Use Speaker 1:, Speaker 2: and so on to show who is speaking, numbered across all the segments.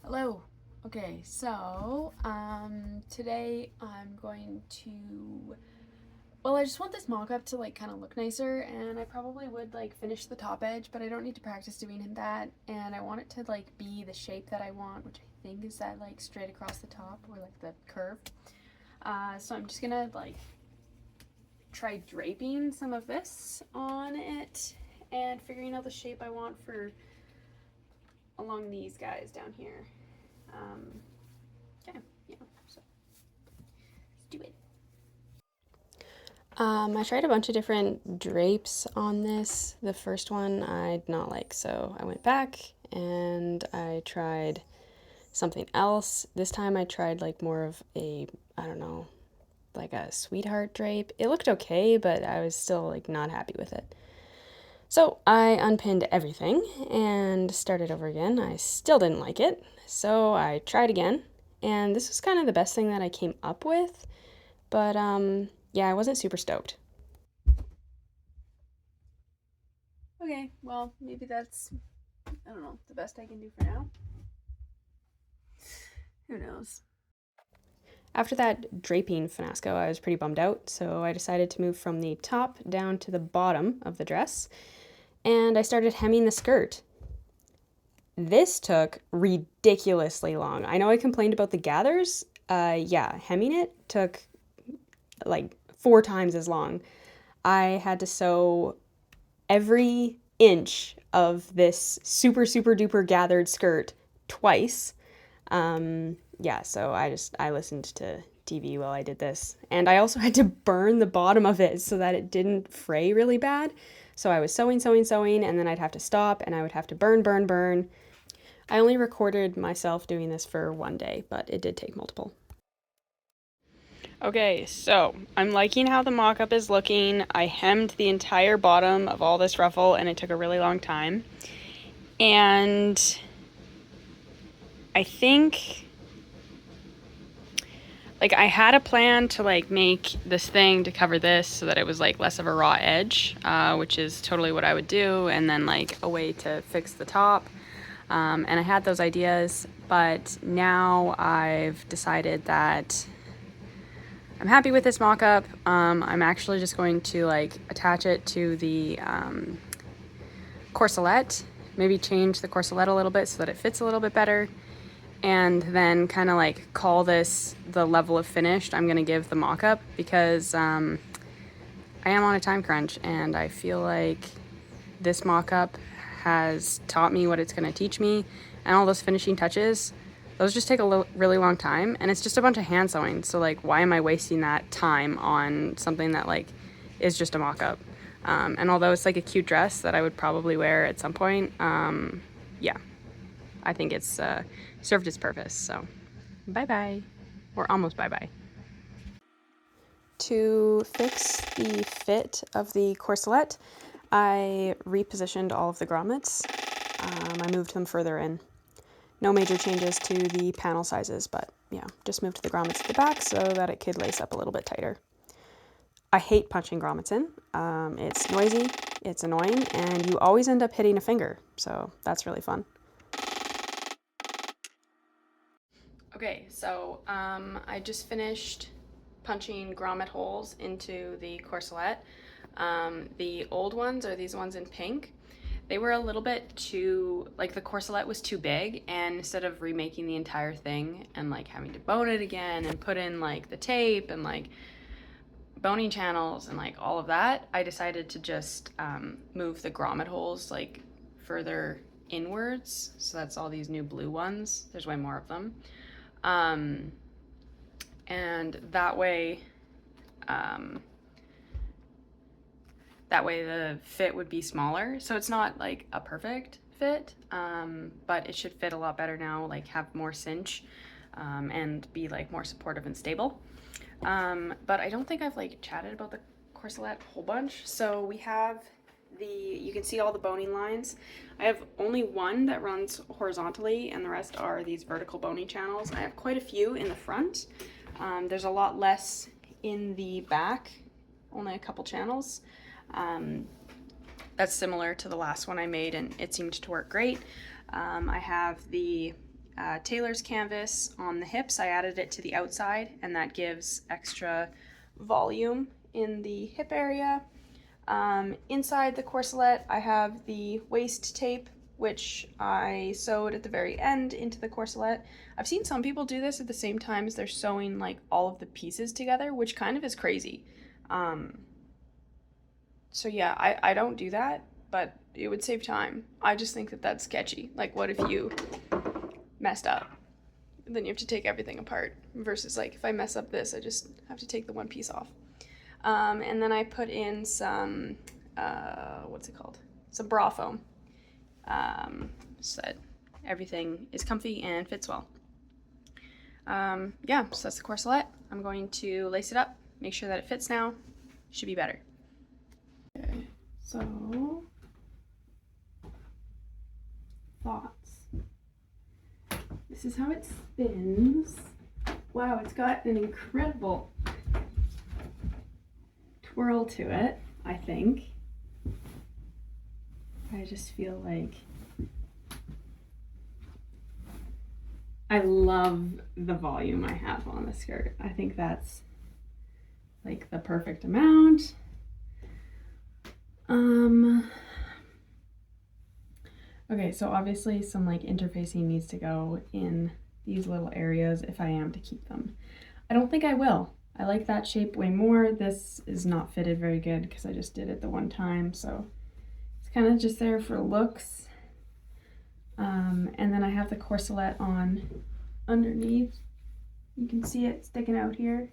Speaker 1: Hello. Okay, so today I'm going to I just want this mock-up to like kind of look nicer, and I probably would like finish the top edge, but I don't need to practice doing that, and I want it to like be the shape that I want, which I think is that like straight across the top or like the curve. So I'm just gonna like try draping some of this on it and figuring out the shape I want for along these guys down here. Okay, yeah, so let's do it. I tried a bunch of different drapes on this. The first one I did not like, so I went back and I tried something else. This time I tried like more of a, I don't know, like a sweetheart drape. It looked okay, but I was still like not happy with it. So I unpinned everything and started over again. I still didn't like it, so I tried again. And this was kind of the best thing that I came up with, but yeah, I wasn't super stoked. Okay, well, maybe that's, I don't know, the best I can do for now. Who knows? After that draping finasco, I was pretty bummed out, so I decided to move from the top down to the bottom of the dress, and I started hemming the skirt. This took ridiculously long. I know I complained about the gathers. Yeah, hemming it took like 4 times as long. I had to sew every inch of this super, super duper gathered skirt twice. Yeah, so I listened to TV while I did this. And I also had to burn the bottom of it so that it didn't fray really bad. So I was sewing, sewing, sewing, and then I'd have to stop and I would have to burn, burn, burn. I only recorded myself doing this for one day, but it did take multiple. Okay, so I'm liking how the mock-up is looking. I hemmed the entire bottom of all this ruffle and it took a really long time. And I think like I had a plan to like make this thing to cover this so that it was like less of a raw edge, which is totally what I would do, and then like a way to fix the top. And I had those ideas, but now I've decided that I'm happy with this mock-up. I'm actually just going to like attach it to the corselet, maybe change the corselet a little bit so that it fits a little bit better, and then kind of like call this the level of finished I'm going to give the mock-up, because I am on a time crunch and I feel like this mock-up has taught me what it's going to teach me, and all those finishing touches, those just take a really long time, and it's just a bunch of hand sewing. So like, why am I wasting that time on something that like is just a mock-up? And although it's like a cute dress that I would probably wear at some point, yeah, I think it's served its purpose. So bye-bye, or almost bye-bye. To fix the fit of the corselet, I repositioned all of the grommets. I moved them further in. No major changes to the panel sizes, but yeah, just moved the grommets at the back so that it could lace up a little bit tighter. I hate punching grommets in. It's noisy, it's annoying, and you always end up hitting a finger, so that's really fun. Okay, so I just finished punching grommet holes into the corselet. The old ones are these ones in pink. They were a little bit too, like the corselet was too big, and instead of remaking the entire thing and like having to bone it again and put in like the tape and like boning channels and like all of that, I decided to just move the grommet holes like further inwards. So that's all these new blue ones. There's way more of them. And that way the fit would be smaller. So it's not like a perfect fit, but it should fit a lot better now, like have more cinch, and be like more supportive and stable. But I don't think I've like chatted about the corselet a whole bunch. So we have you can see all the boning lines. I have only one that runs horizontally and the rest are these vertical boning channels. I have quite a few in the front. There's a lot less in the back, only a couple channels. That's similar to the last one I made and it seemed to work great. I have the tailor's canvas on the hips. I added it to the outside, and that gives extra volume in the hip area. Inside the corselet, I have the waist tape, which I sewed at the very end into the corselet. I've seen some people do this at the same time as they're sewing like all of the pieces together, which kind of is crazy. So yeah, I don't do that, but it would save time. I just think that that's sketchy. Like, what if you messed up? Then you have to take everything apart, versus like if I mess up this, I just have to take the one piece off. And then I put in some, what's it called? Some bra foam, so that everything is comfy and fits well. Yeah, so that's the corselet. I'm going to lace it up, make sure that it fits now. Should be better. Okay, so thoughts. This is how it spins. Wow, it's got an incredible twirl to it, I think. I just feel like I love the volume I have on the skirt. I think that's like the perfect amount. Okay, so obviously some like interfacing needs to go in these little areas if I am to keep them. I don't think I will. I like that shape way more. This is not fitted very good because I just did it the one time, so it's kind of just there for looks. And then I have the corselet on underneath. You can see it sticking out here.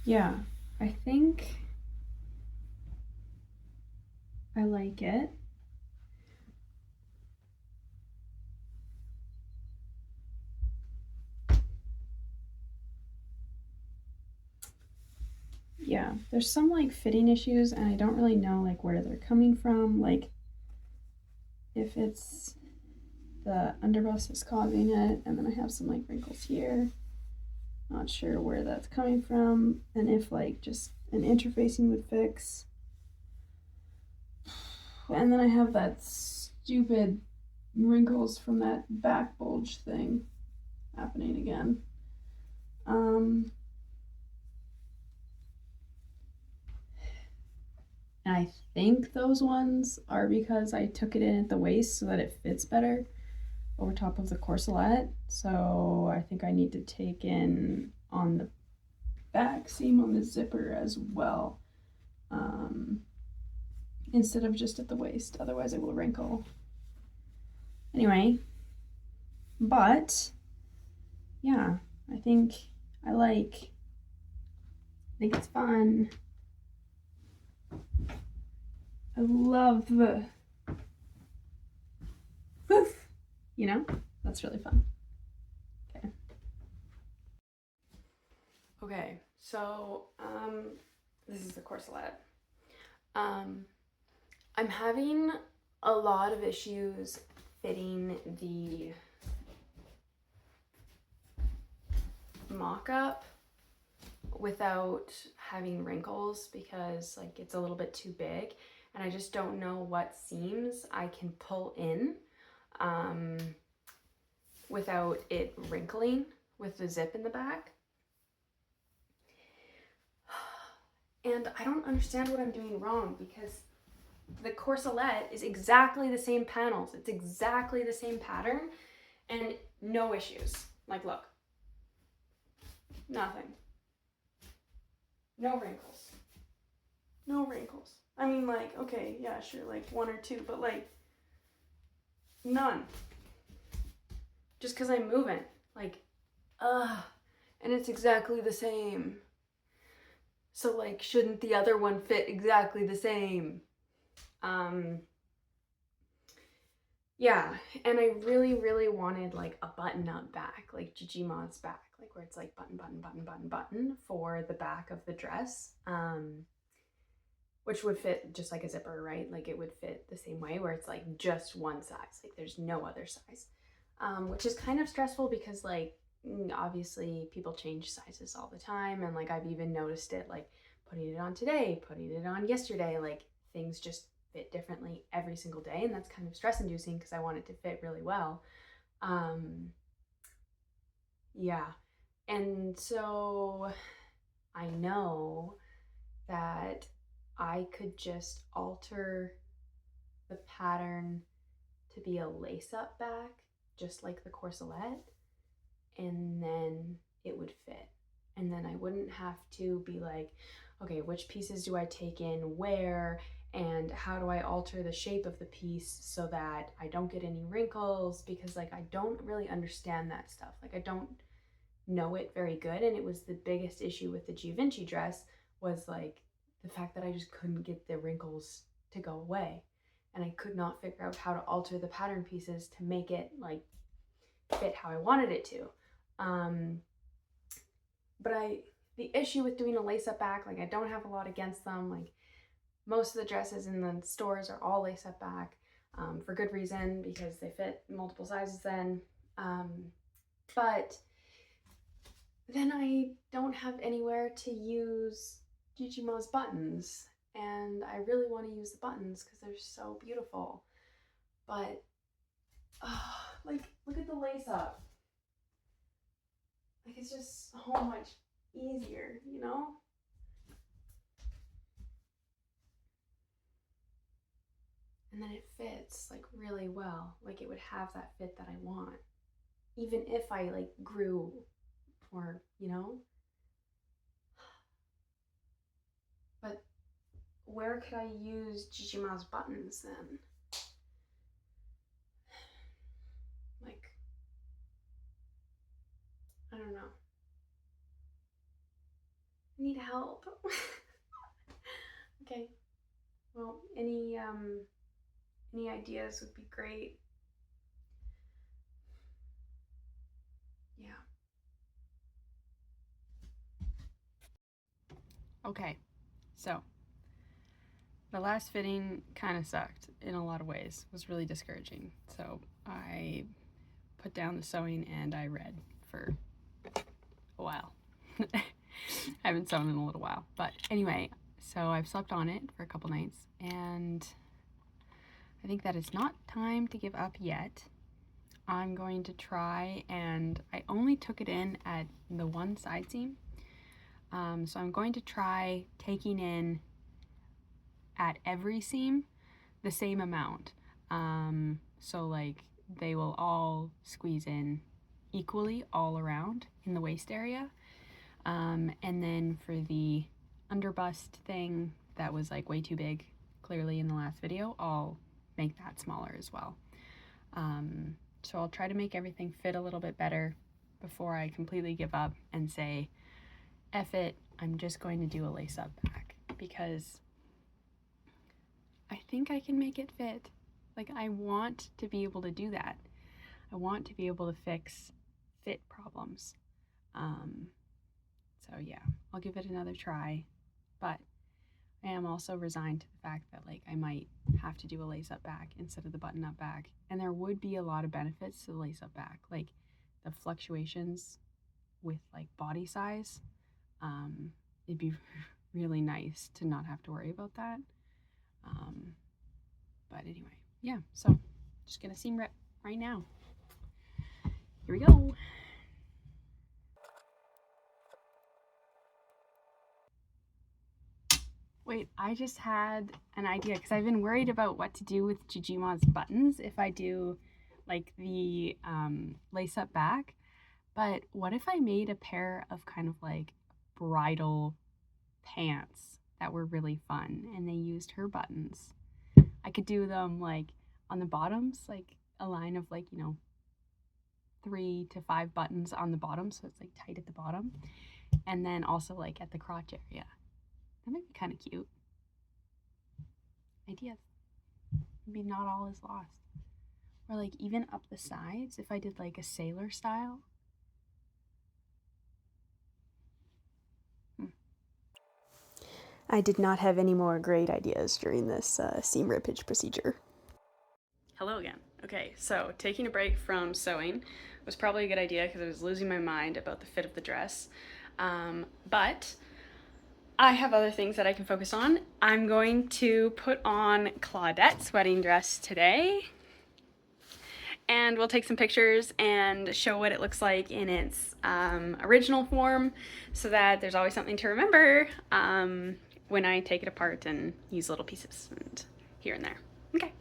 Speaker 1: Yeah, I think I like it. Yeah, there's some like fitting issues and I don't really know like where they're coming from, like if it's the underbust is causing it, and then I have some like wrinkles here. Not sure where that's coming from, and if like just an interfacing would fix. And then I have that stupid wrinkles from that back bulge thing happening again. And I think those ones are because I took it in at the waist so that it fits better over top of the corselet. So I think I need to take in on the back seam on the zipper as well, instead of just at the waist. Otherwise it will wrinkle. Anyway, but yeah, I think I think it's fun. I love the poof, you know, that's really fun. Okay, so this is the corselet. I'm having a lot of issues fitting the mock-up without having wrinkles because like it's a little bit too big, and I just don't know what seams I can pull in without it wrinkling with the zip in the back. And I don't understand what I'm doing wrong because the corselet is exactly the same panels. It's exactly the same pattern and no issues. Like, look. Nothing. No wrinkles. No wrinkles. I mean, like, okay, yeah, sure, like one or two, but like none. Just because I'm moving. Like, and it's exactly the same. So like, shouldn't the other one fit exactly the same? Yeah, and I really, really wanted like a button-up back, like Gigi Mod's back, like where it's like button, button, button, button, button for the back of the dress, which would fit just like a zipper, right? Like it would fit the same way where it's like just one size, like there's no other size, which is kind of stressful because like obviously people change sizes all the time, and like I've even noticed it like putting it on today, putting it on yesterday, like things just fit differently every single day, and that's kind of stress inducing because I want it to fit really well. Yeah, and so I know that I could just alter the pattern to be a lace-up back, just like the corselet, and then it would fit. And then I wouldn't have to be like, okay, which pieces do I take in where, and how do I alter the shape of the piece so that I don't get any wrinkles, because like I don't really understand that stuff. Like I don't know it very good, and it was the biggest issue with the Givenchy dress was like the fact that I just couldn't get the wrinkles to go away, and I could not figure out how to alter the pattern pieces to make it like fit how I wanted it to. But the issue with doing a lace-up back, like I don't have a lot against them. Like most of the dresses in the stores are all lace-up back, for good reason, because they fit multiple sizes then. But then I don't have anywhere to use Gigi Mo's buttons, and I really want to use the buttons because they're so beautiful. But like, look at the lace up. Like, it's just so much easier, you know? And then it fits like really well. Like it would have that fit that I want, even if I like grew or, you know? But where could I use Gigi Ma's buttons then? Like, I don't know. I need help. Okay. Well, any ideas would be great. Yeah. Okay. So, the last fitting kind of sucked in a lot of ways. It was really discouraging. So, I put down the sewing and I read for a while. I haven't sewn in a little while. But anyway, so I've slept on it for a couple nights, and I think that it's not time to give up yet. I'm going to try, and I only took it in at the one side seam. So I'm going to try taking in at every seam the same amount. So like they will all squeeze in equally all around in the waist area. And then for the underbust thing that was like way too big, clearly in the last video, I'll make that smaller as well. So I'll try to make everything fit a little bit better before I completely give up and say, F it, I'm just going to do a lace-up back, because I think I can make it fit. Like, I want to be able to do that. I want to be able to fix fit problems. So yeah, I'll give it another try, but I am also resigned to the fact that like I might have to do a lace-up back instead of the button-up back, and there would be a lot of benefits to the lace-up back, like the fluctuations with like body size. It'd be really nice to not have to worry about that. But anyway, yeah, so just gonna seam rip right now. Here we go. Wait, I just had an idea, because I've been worried about what to do with Gigi Ma's buttons if I do like the lace up back. But what if I made a pair of kind of like bridal pants that were really fun and they used her buttons? I could do them like on the bottoms, like a line of like, 3 to 5 buttons on the bottom, so it's like tight at the bottom, and then also like at the crotch area. That might be kind of cute. Ideas. Maybe not all is lost. Or like even up the sides, if I did like a sailor style. I did not have any more great ideas during this seam rippage procedure. Hello again. Okay, so taking a break from sewing was probably a good idea because I was losing my mind about the fit of the dress. But I have other things that I can focus on. I'm going to put on Claudette's wedding dress today, and we'll take some pictures and show what it looks like in its original form, so that there's always something to remember when I take it apart and use little pieces and here and there. Okay,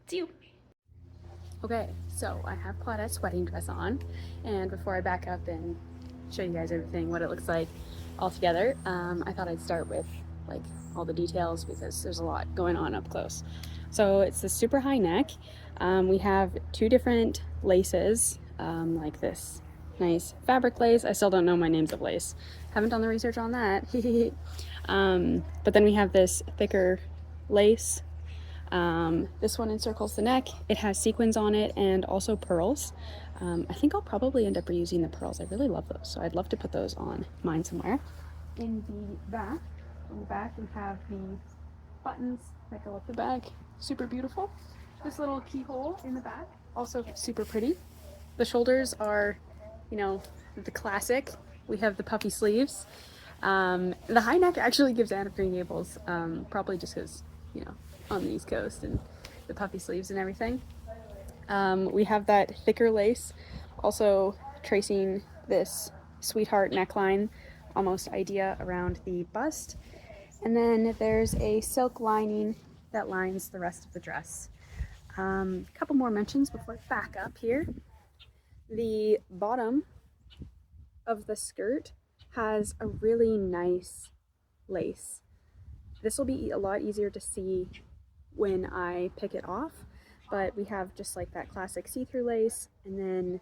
Speaker 1: see you. Okay, so I have Claudette's wedding dress on, and before I back up and show you guys everything, what it looks like all together, I thought I'd start with like all the details because there's a lot going on up close. So it's the super high neck. We have two different laces, like this nice fabric lace. I still don't know my names of lace. Haven't done the research on that. But then we have this thicker lace. This one encircles the neck. It has sequins on it and also pearls. I think I'll probably end up reusing the pearls. I really love those, so I'd love to put those on mine somewhere. In the back, we have the buttons that go up the back. Super beautiful. This little keyhole in the back, also super pretty. The shoulders are, you know, the classic. We have the puffy sleeves. The high neck actually gives Anne of Green Gables, probably just because, you know, on the East Coast and the puffy sleeves and everything. We have that thicker lace, also tracing this sweetheart neckline, almost idea around the bust. And then there's a silk lining that lines the rest of the dress. A couple more mentions before I back up here. The bottom of the skirt has a really nice lace. This will be a lot easier to see when I pick it off, but we have just like that classic see-through lace and then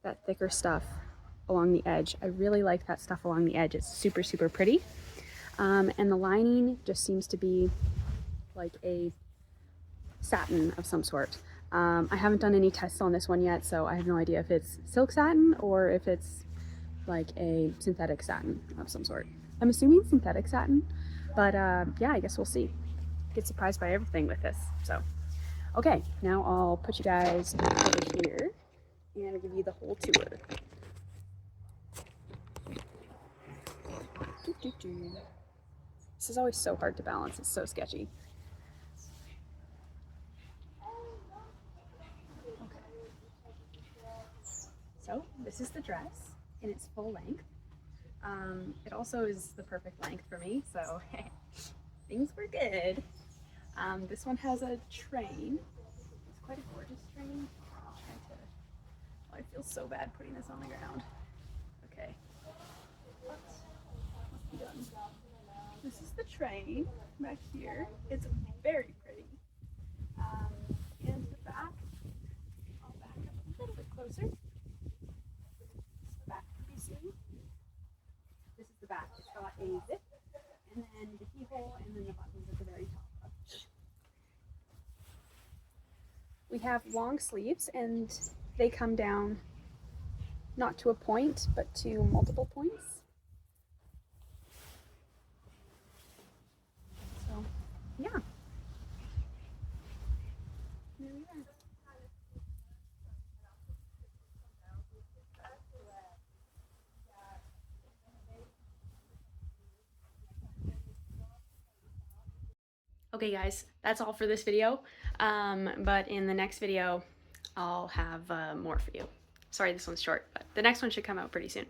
Speaker 1: that thicker stuff along the edge. I really like that stuff along the edge. It's super, super pretty. And the lining just seems to be like a satin of some sort. I haven't done any tests on this one yet, so I have no idea if it's silk satin or if it's like a synthetic satin of some sort. I'm assuming synthetic satin, but yeah, I guess we'll see. Get surprised by everything with this. So, okay, now I'll put you guys over here and I'll give you the whole tour. This is always so hard to balance. It's so sketchy. Okay. So this is the dress in its full length. It also is the perfect length for me, so things were good. This one has a train. It's quite a gorgeous train. Oh, I feel so bad putting this on the ground. Okay. What must be done? This is the train back here. It's very pretty. And the back, I'll back up a little bit closer. This is the back to be seen. This is the back. It's got a zip, and then the keyhole, and then the buttons at the very top. We have long sleeves, and they come down not to a point, but to multiple points. So, yeah. There we are. Okay guys, that's all for this video, but in the next video I'll have more for you. Sorry this one's short, but the next one should come out pretty soon.